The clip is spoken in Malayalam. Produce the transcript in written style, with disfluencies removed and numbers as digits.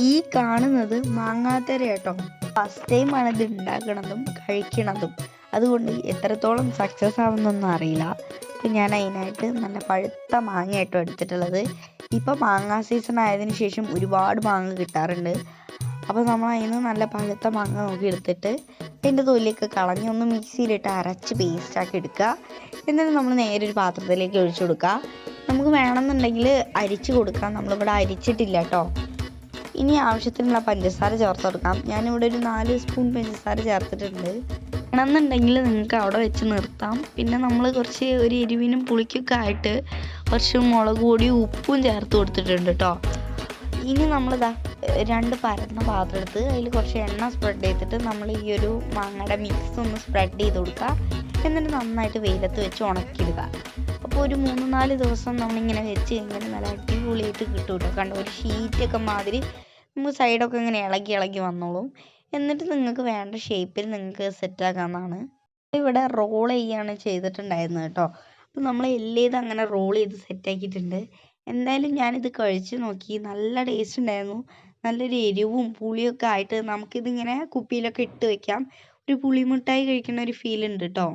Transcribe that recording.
ഈ കാണുന്നത് മാങ്ങാത്തര കേട്ടോ. ഫസ്റ്റ് ടൈമാണ് ഇത് ഉണ്ടാക്കണതും കഴിക്കണതും. അതുകൊണ്ട് എത്രത്തോളം സക്സസ് ആവുന്നൊന്നും അറിയില്ല. അപ്പം ഞാൻ അതിനായിട്ട് നല്ല പഴുത്ത മാങ്ങയായിട്ടോ എടുത്തിട്ടുള്ളത്. ഇപ്പം മാങ്ങ സീസൺ ആയതിനു ശേഷം ഒരുപാട് മാങ്ങ കിട്ടാറുണ്ട്. അപ്പോൾ നമ്മൾ അതിൽ നിന്ന് നല്ല പഴുത്ത മാങ്ങ നോക്കി എടുത്തിട്ട് അതിൻ്റെ തൊലിയൊക്കെ കളഞ്ഞ് ഒന്ന് മിക്സിയിലിട്ട് അരച്ച് പേസ്റ്റാക്കി എടുക്കുക. എന്നിട്ട് നമ്മൾ നേരെ ഒരു പാത്രത്തിലേക്ക് ഒഴിച്ചു കൊടുക്കുക. നമുക്ക് വേണമെന്നുണ്ടെങ്കിൽ അരിച്ച് കൊടുക്കാം. നമ്മളിവിടെ അരിച്ചിട്ടില്ല കേട്ടോ. ഇനി ആവശ്യത്തിനുള്ള പഞ്ചസാര ചേർത്ത് കൊടുക്കാം. ഞാനിവിടെ ഒരു 4 സ്പൂൺ പഞ്ചസാര ചേർത്തിട്ടുണ്ട്. വേണമെന്നുണ്ടെങ്കിൽ നിങ്ങൾക്ക് അവിടെ വെച്ച് നിർത്താം. പിന്നെ നമ്മൾ കുറച്ച് ഒരു എരിവിനും പുളിക്കൊക്കെ ആയിട്ട് കുറച്ച് മുളക് പൊടിയും ഉപ്പും ചേർത്ത് കൊടുത്തിട്ടുണ്ട് കേട്ടോ. ഇനി നമ്മളിതാ 2 പരന്ന പാത്രം എടുത്ത് അതിൽ കുറച്ച് എണ്ണ സ്പ്രെഡ് ചെയ്തിട്ട് നമ്മൾ ഈ ഒരു മാങ്ങയുടെ മിക്സ് ഒന്ന് സ്പ്രെഡ് ചെയ്ത് കൊടുക്കുക. എന്നിട്ട് നന്നായിട്ട് വെയിലത്ത് വെച്ച് ഉണക്കിയിടുക. അപ്പോൾ ഒരു 3-4 ദിവസം നമ്മളിങ്ങനെ വെച്ച് കഴിഞ്ഞാൽ നല്ല അടിപൊളിയായിട്ട് കിട്ടും കേട്ടോ. കണ്ടോ, ഒരു ഷീറ്റൊക്കെ മാതിരി നമുക്ക് സൈഡൊക്കെ ഇങ്ങനെ ഇളകി വന്നോളും. എന്നിട്ട് നിങ്ങൾക്ക് വേണ്ട ഷേപ്പിൽ നിങ്ങൾക്ക് സെറ്റാക്കാവുന്നതാണ്. ഇവിടെ റോൾ ചെയ്യാണ് ചെയ്തിട്ടുണ്ടായിരുന്നത് കേട്ടോ. അപ്പോൾ നമ്മൾ എല്ലാം അങ്ങനെ റോൾ ചെയ്ത് സെറ്റാക്കിയിട്ടുണ്ട്. എന്തായാലും ഞാനിത് കഴിച്ച് നോക്കി, നല്ല ടേസ്റ്റ് ഉണ്ടായിരുന്നു. നല്ലൊരു എരിവും പുളിയൊക്കെ ആയിട്ട് നമുക്കിതിങ്ങനെ കുപ്പിയിലൊക്കെ ഇട്ട് വെക്കാം. ഒരു പുളിമിഠായി കഴിക്കുന്ന ഒരു ഫീൽ ഉണ്ട് കേട്ടോ.